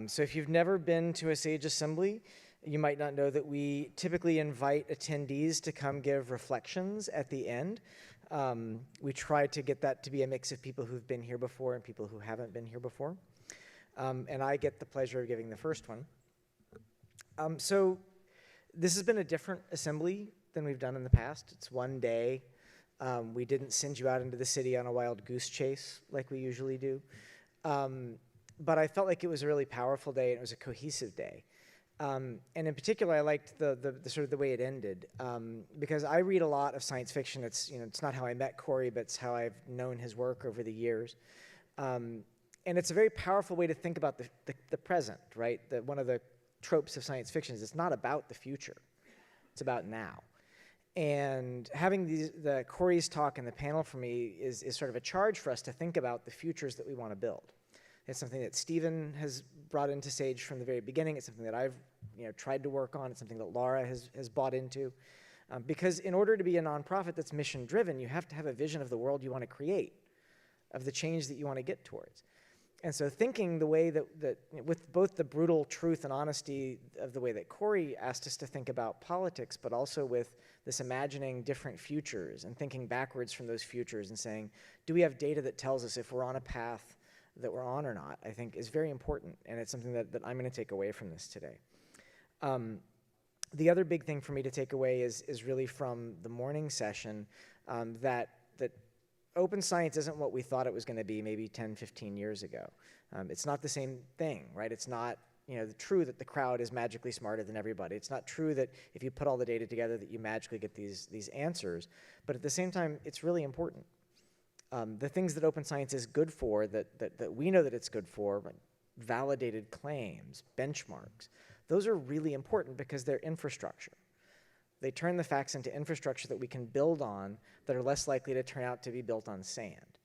So if you've never been to a SAGE assembly, you might not know that we typically invite attendees to come give reflections at the end. We try to get that to be a mix of people who've been here before and people who haven't been here before. And I get the pleasure of giving the first one. So this has been a different assembly than we've done in the past. It's one day. We didn't send you out into the city on a wild goose chase like we usually do. But I felt like it was a really powerful day, and it was a cohesive day. And in particular, I liked the sort of the way it ended, because I read a lot of science fiction. It's, you know, it's not how I met Corey, but it's how I've known his work over the years. And it's a very powerful way to think about the present, right? One of the tropes of science fiction is it's not about the future. It's about now. And having the Corey's talk and the panel for me is sort of a charge for us to think about the futures that we want to build. It's something that Stephen has brought into SAGE from the very beginning. It's something that I've tried to work on. It's something that Laura has bought into. Because in order to be a nonprofit that's mission driven, you have to have a vision of the world you want to create, of the change that you want to get towards. And so thinking the way that with both the brutal truth and honesty of the way that Corey asked us to think about politics, but also with this imagining different futures and thinking backwards from those futures and saying, do we have data that tells us if we're on a path that we're on or not, I think is very important. And it's something that I'm going to take away from this today. The other big thing for me to take away is really from the morning session that open science isn't what we thought it was going to be maybe 10, 15 years ago. It's not the same thing, right? It's not true that the crowd is magically smarter than everybody. It's not true that if you put all the data together that you magically get these answers. But at the same time, it's really important. The things that open science is good for, that we know that it's good for, like validated claims, benchmarks, those are really important because they're infrastructure. They turn the facts into infrastructure that we can build on that are less likely to turn out to be built on sand.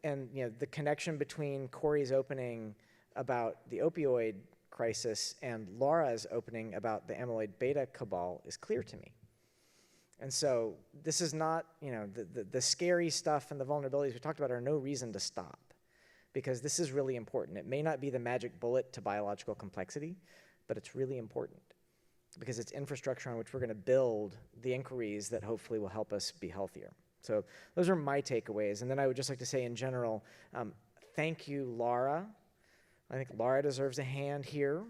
And the connection between Corey's opening about the opioid crisis and Laura's opening about the amyloid beta cabal is clear to me. And so this is not, the scary stuff and the vulnerabilities we talked about are no reason to stop, because this is really important. It may not be the magic bullet to biological complexity, but it's really important because it's infrastructure on which we're going to build the inquiries that hopefully will help us be healthier. So those are my takeaways. And then I would just like to say in general, thank you, Laura. I think Laura deserves a hand here.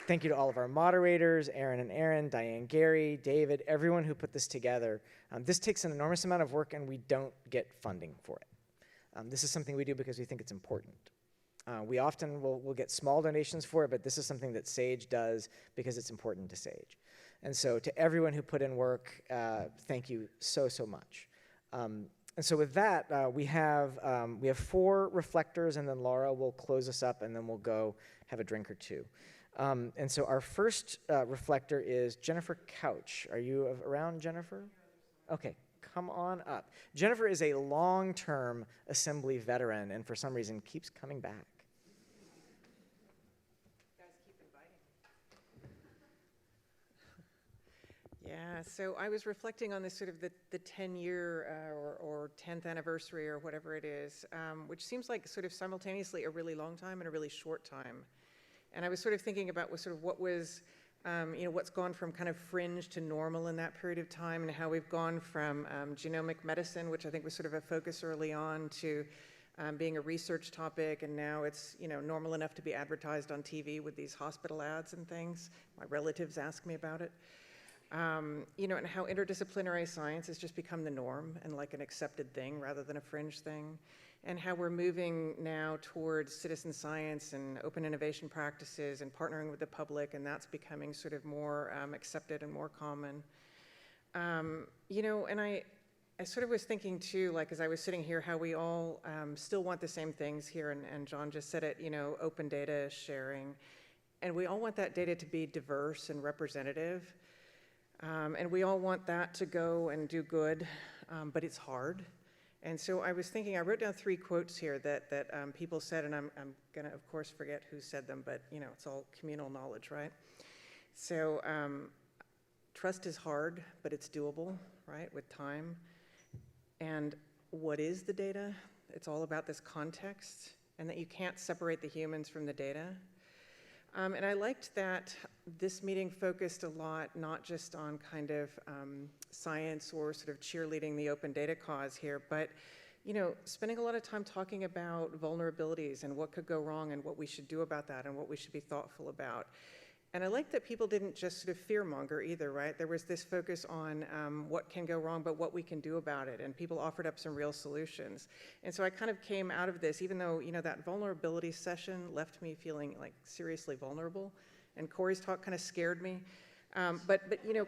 Thank you to all of our moderators, Aaron and Aaron, Diane Gary, David, everyone who put this together. This takes an enormous amount of work and we don't get funding for it. This is something we do because we think it's important. We often will get small donations for it, but this is something that SAGE does because it's important to SAGE. And so to everyone who put in work, thank you so, so much. And so with that, we have 4 reflectors, and then Laura will close us up, and then we'll go have a drink or two. And so our first reflector is Jennifer Couch. Are you around, Jennifer? Okay, come on up. Jennifer is a long-term assembly veteran and for some reason keeps coming back. You guys keep inviting. Yeah, so I was reflecting on this sort of the 10-year or 10th anniversary or whatever it is, which seems like sort of simultaneously a really long time and a really short time. And I was sort of thinking about what was, what's gone from kind of fringe to normal in that period of time, and how we've gone from genomic medicine, which I think was sort of a focus early on, to being a research topic, and now it's normal enough to be advertised on TV with these hospital ads and things. My relatives ask me about it. And how interdisciplinary science has just become the norm and like an accepted thing rather than a fringe thing. And how we're moving now towards citizen science and open innovation practices and partnering with the public, and that's becoming sort of more accepted and more common. And I sort of was thinking too, like as I was sitting here, how we all still want the same things here, and John just said it, open data sharing. And we all want that data to be diverse and representative. And we all want that to go and do good, but it's hard. And so I was thinking, I wrote down 3 quotes here that people said, and I'm going to, of course, forget who said them, but, it's all communal knowledge, right? So trust is hard, but it's doable, right, with time. And what is the data? It's all about this context, and that you can't separate the humans from the data. And I liked that this meeting focused a lot, not just on kind of science or sort of cheerleading the open data cause here, but spending a lot of time talking about vulnerabilities and what could go wrong and what we should do about that and what we should be thoughtful about. And I like that people didn't just sort of fearmonger either, right? There was this focus on what can go wrong, but what we can do about it. And people offered up some real solutions. And so I kind of came out of this, even though, that vulnerability session left me feeling like seriously vulnerable. And Corey's talk kind of scared me. But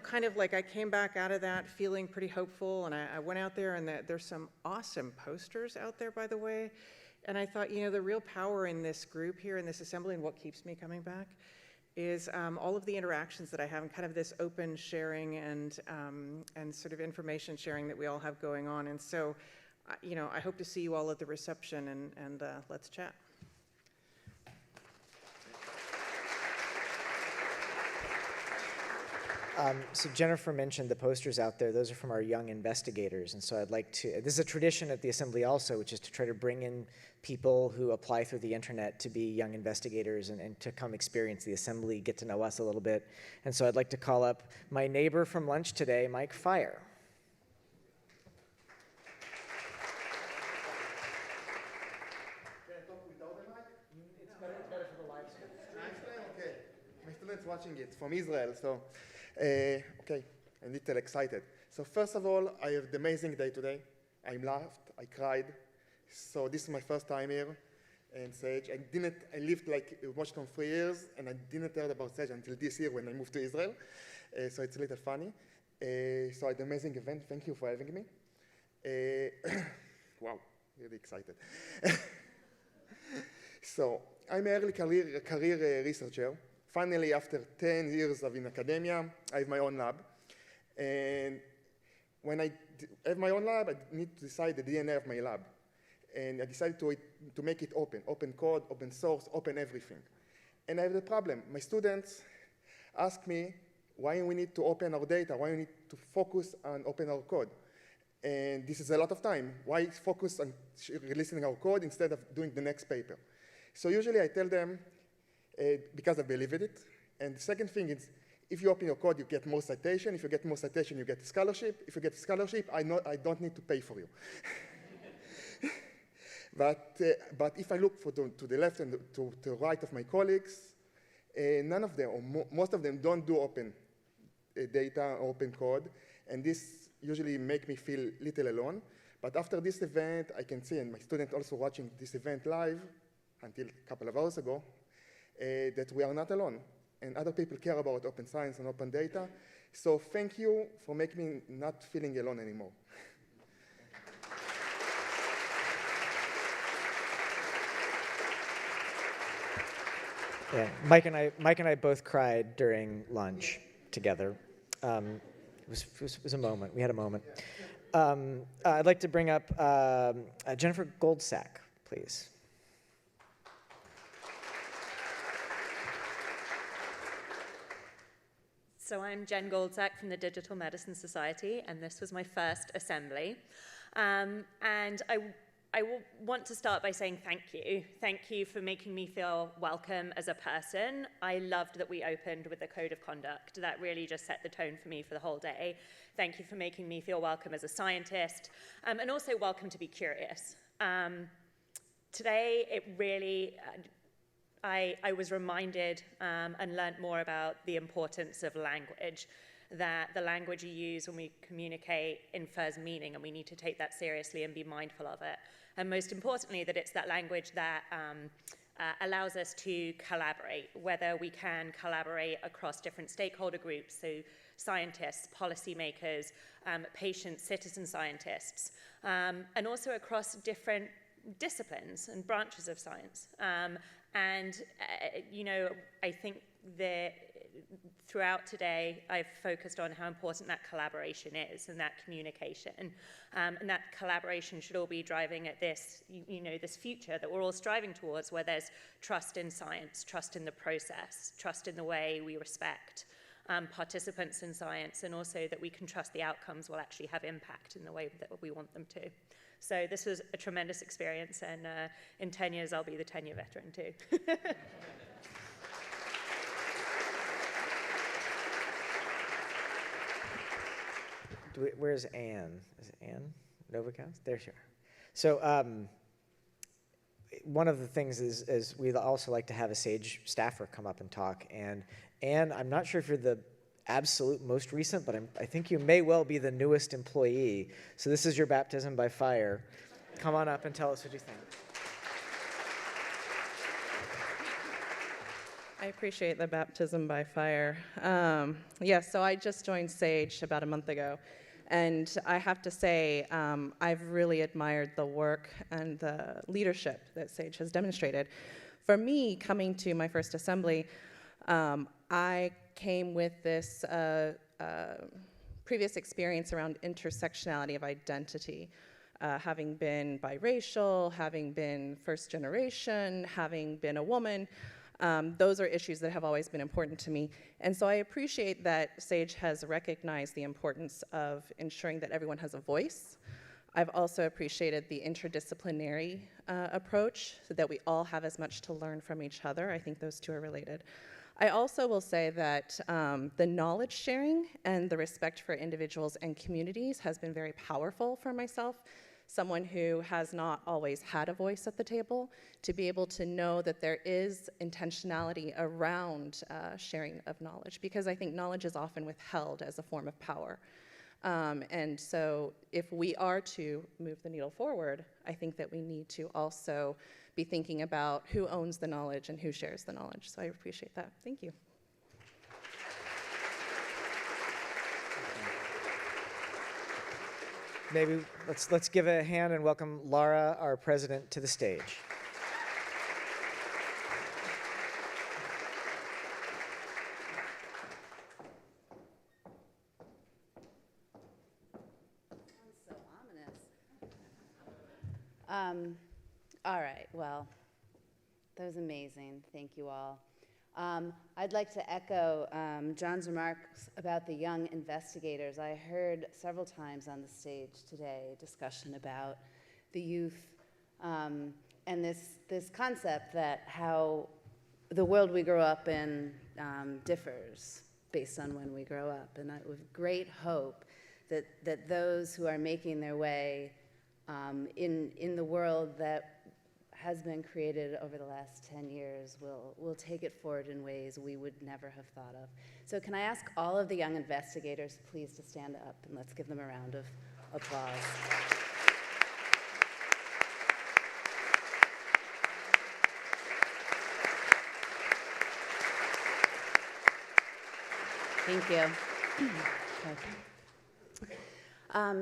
kind of like I came back out of that feeling pretty hopeful. And I went out there, and there's some awesome posters out there, by the way. And I thought, the real power in this group here, in this assembly, and what keeps me coming back, is all of the interactions that I have and kind of this open sharing and sort of information sharing that we all have going on. And so, I hope to see you all at the reception, and let's chat. So Jennifer mentioned the posters out there. Those are from our young investigators. And so I'd like to, this is a tradition at the Assembly also, which is to try to bring in people who apply through the internet to be young investigators and to come experience the Assembly, get to know us a little bit. And so I'd like to call up my neighbor from lunch today, Mike Fire. Can I talk without the mic? It's better for the live stream. Okay. My students watching it from Israel, so okay, I'm a little excited. So first of all, I have the amazing day today. I laughed, I cried. So this is my first time here in Sage. I lived like in Washington 3 years, and I didn't hear about Sage until this year when I moved to Israel. So it's a little funny. So it's an amazing event. Thank you for having me. Wow, really excited. So I'm an early career researcher. Finally, after 10 years of in academia, I have my own lab. And when I have my own lab, I need to decide the DNA of my lab. And I decided to make it open code, open source, open everything. And I have the problem. My students ask me why we need to open our data, why we need to focus on open our code. And this is a lot of time. Why focus on releasing our code instead of doing the next paper? So usually I tell them, because I believe in it. And the second thing is, if you open your code, you get more citation. If you get more citation, you get a scholarship. If you get a scholarship, I don't need to pay for you. But if I look to the left and to the right of my colleagues, none of them, or most of them, don't do open data, open code. And this usually makes me feel a little alone. But after this event, I can see, and my students also watching this event live until a couple of hours ago, that we are not alone, and other people care about open science and open data. So thank you for making me not feeling alone anymore. Yeah, Mike and I both cried during lunch together. It was a moment. We had a moment. I'd like to bring up Jennifer Goldsack, please. So I'm Jen Goldsack from the Digital Medicine Society, and this was my first assembly. And I want to start by saying thank you. Thank you for making me feel welcome as a person. I loved that we opened with a code of conduct. That really just set the tone for me for the whole day. Thank you for making me feel welcome as a scientist, and also welcome to be curious. Today, it really... I was reminded and learnt more about the importance of language, that the language you use when we communicate infers meaning, and we need to take that seriously and be mindful of it. And most importantly, that it's that language that allows us to collaborate, whether we can collaborate across different stakeholder groups, so scientists, policymakers, patients, citizen scientists, and also across different disciplines and branches of science. I think that throughout today, I've focused on how important that collaboration is and that communication. And that collaboration should all be driving at this, this future that we're all striving towards, where there's trust in science, trust in the process, trust in the way we respect participants in science, and also that we can trust the outcomes will actually have impact in the way that we want them to. So this was a tremendous experience, and in 10 years, I'll be the 10-year veteran too. Where's Anne? Is it Anne Novikos? There she are. So one of the things is we'd also like to have a SAGE staffer come up and talk. And Anne, I'm not sure if you're the absolute most recent, but I think you may well be the newest employee. So this is your baptism by fire. Come on up and tell us what you think. I appreciate the baptism by fire. Yes, so I just joined SAGE about a month ago, and I have to say I've really admired the work and the leadership that SAGE has demonstrated. For me, coming to my first assembly, I came with this previous experience around intersectionality of identity. Having been biracial, having been first generation, having been a woman, those are issues that have always been important to me. And so I appreciate that SAGE has recognized the importance of ensuring that everyone has a voice. I've also appreciated the interdisciplinary approach, so that we all have as much to learn from each other. I think those two are related. I also will say that the knowledge sharing and the respect for individuals and communities has been very powerful for myself. Someone who has not always had a voice at the table, to be able to know that there is intentionality around sharing of knowledge, because I think knowledge is often withheld as a form of power. And so if we are to move the needle forward, I think that we need to also be thinking about who owns the knowledge and who shares the knowledge. So I appreciate that. Thank you. Maybe let's give a hand and welcome Lara, our president, to the stage. So ominous. All right, well, that was amazing. Thank you all. I'd like to echo John's remarks about the young investigators. I heard several times on the stage today discussion about the youth and this concept that how the world we grow up in differs based on when we grow up. And with great hope that those who are making their way in the world that has been created over the last 10 years will take it forward in ways we would never have thought of. So can I ask all of the young investigators please to stand up, and let's give them a round of applause. Thank you.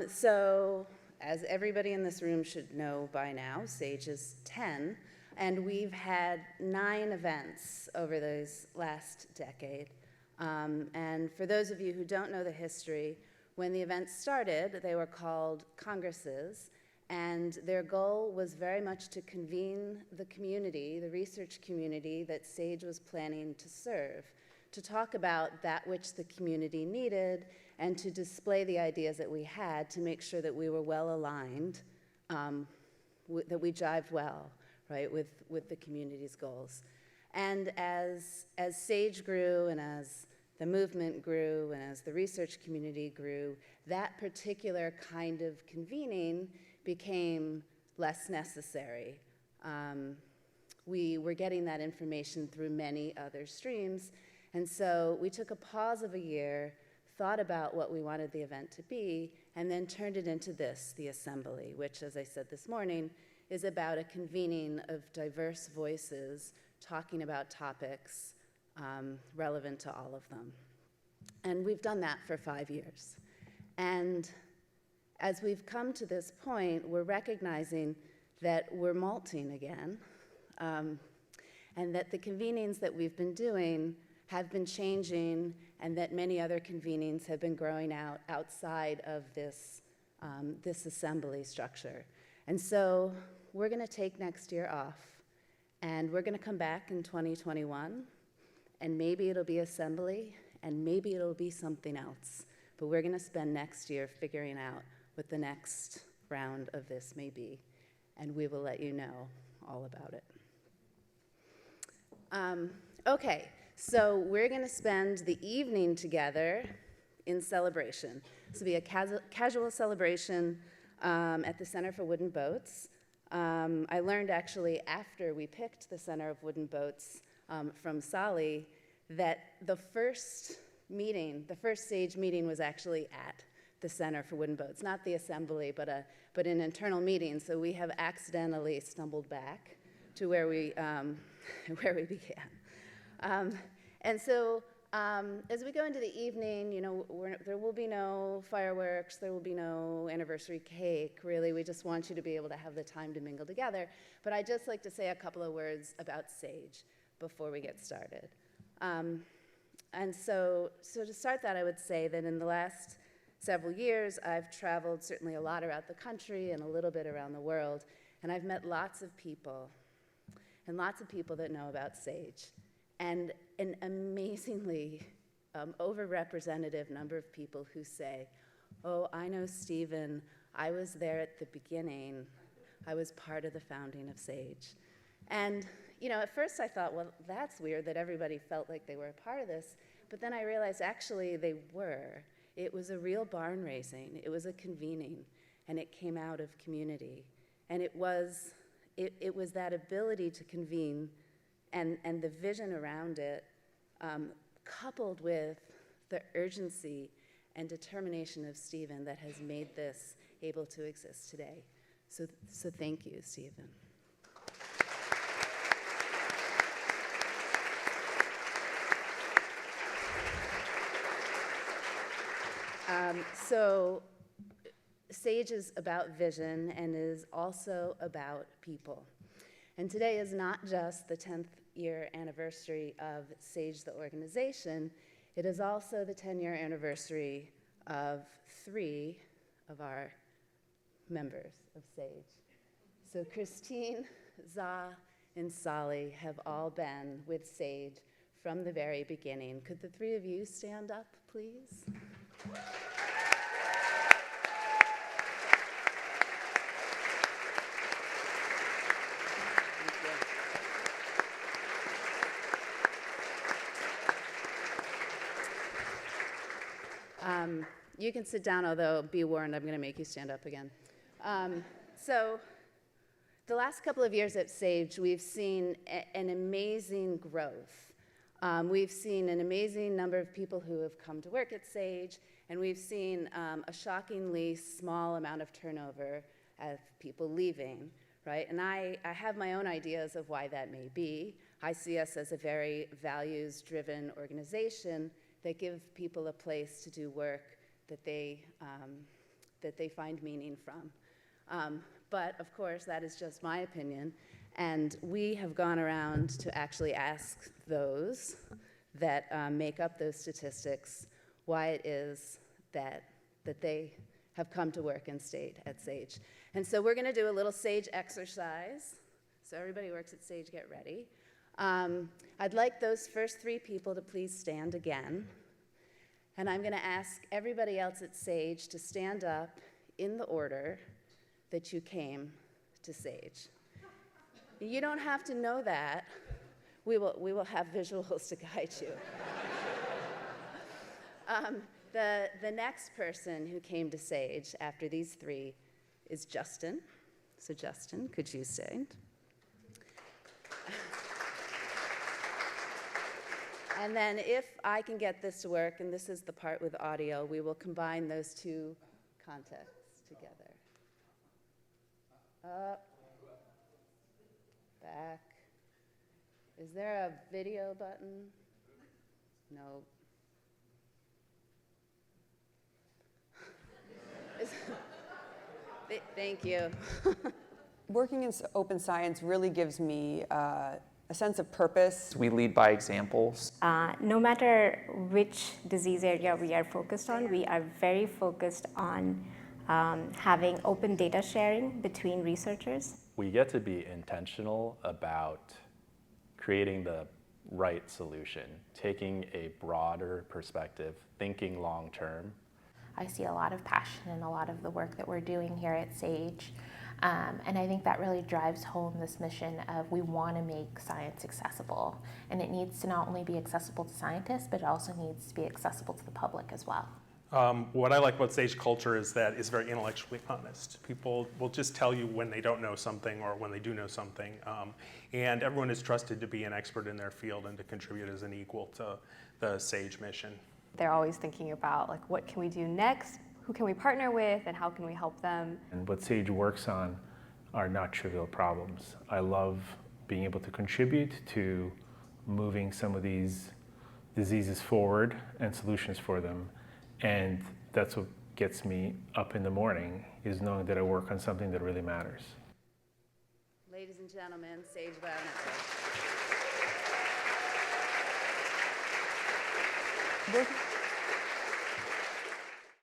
So, as everybody in this room should know by now, SAGE is 10, and we've had 9 events over those last decade. And for those of you who don't know the history, when the events started, they were called congresses, and their goal was very much to convene the community, the research community that SAGE was planning to serve, to talk about that which the community needed, and to display the ideas that we had to make sure that we were well aligned, that we jived well, right, with the community's goals. And as SAGE grew, and as the movement grew, and as the research community grew, that particular kind of convening became less necessary. We were getting that information through many other streams, and so we took a pause of a year, thought about what we wanted the event to be, and then turned it into this, the Assembly, which, as I said this morning, is about a convening of diverse voices talking about topics relevant to all of them. And we've done that for 5 years. And as we've come to this point, we're recognizing that we're molting again, and that the convenings that we've been doing have been changing, and that many other convenings have been growing out outside of this, this assembly structure. And so we're going to take next year off, and we're going to come back in 2021, and maybe it'll be assembly, and maybe it'll be something else. But we're going to spend next year figuring out what the next round of this may be, and we will let you know all about it. Okay, so we're going to spend the evening together in celebration. This will be a casual celebration at the Center for Wooden Boats. I learned actually after we picked the Center of Wooden Boats from Sally that the first SAGE meeting was actually at the Center for Wooden Boats, not the assembly, but an internal meeting. So we have accidentally stumbled back to where we began. And so as we go into the evening, you know, there will be no fireworks, there will be no anniversary cake, really. We just want you to be able to have the time to mingle together. But I'd just like to say a couple of words about SAGE before we get started. And so to start that, I would say that in the last several years, I've traveled certainly a lot around the country and a little bit around the world, and I've met lots of people, and lots of people that know about SAGE. And an amazingly overrepresentative number of people who say, oh, I know Stephen, I was there at the beginning, I was part of the founding of SAGE. And you know, at first I thought, well, that's weird that everybody felt like they were a part of this, but then I realized actually they were. It was a real barn raising, it was a convening, and it came out of community. And it was that ability to convene and the vision around it, coupled with the urgency and determination of Stephen that has made this able to exist today. So thank you, Stephen. So SAGE is about vision and is also about people. And today is not just the 10th year anniversary of SAGE, the organization, it is also the 10-year anniversary of 3 of our members of SAGE. So Christine, Za, and Sally have all been with SAGE from the very beginning. Could the 3 of you stand up, please? You can sit down, although be warned, I'm going to make you stand up again. So the last couple of years at SAGE, we've seen an amazing growth. We've seen an amazing number of people who have come to work at SAGE, and we've seen a shockingly small amount of turnover of people leaving, right? And I have my own ideas of why that may be. I see us as a very values-driven organization that give people a place to do work that they find meaning from. But of course, that is just my opinion. And we have gone around to actually ask those that make up those statistics why it is that they have come to work and stayed at SAGE. And so we're going to do a little SAGE exercise. So everybody who works at SAGE, get ready. I'd like those first 3 people to please stand again. And I'm going to ask everybody else at SAGE to stand up in the order that you came to SAGE. You don't have to know that. We will have visuals to guide you. The next person who came to SAGE after these 3 is Justin. So Justin, could you stand? And then if I can get this to work, and this is the part with audio, we will combine those 2 contexts together. Up, back. Is there a video button? No. Thank you. Working in open science really gives me a sense of purpose. We lead by examples. No matter which disease area we are focused on, we are very focused on having open data sharing between researchers. We get to be intentional about creating the right solution, taking a broader perspective, thinking long-term. I see a lot of passion in a lot of the work that we're doing here at SAGE. And I think that really drives home this mission of we want to make science accessible. And it needs to not only be accessible to scientists, but it also needs to be accessible to the public as well. What I like about SAGE culture is that it's very intellectually honest. People will just tell you when they don't know something or when they do know something. And everyone is trusted to be an expert in their field and to contribute as an equal to the SAGE mission. They're always thinking about, like, what can we do next? Who can we partner with, and how can we help them? And what SAGE works on are not trivial problems. I love being able to contribute to moving some of these diseases forward and solutions for them. And that's what gets me up in the morning, is knowing that I work on something that really matters. Ladies and gentlemen, SAGE Bionetwork. Working-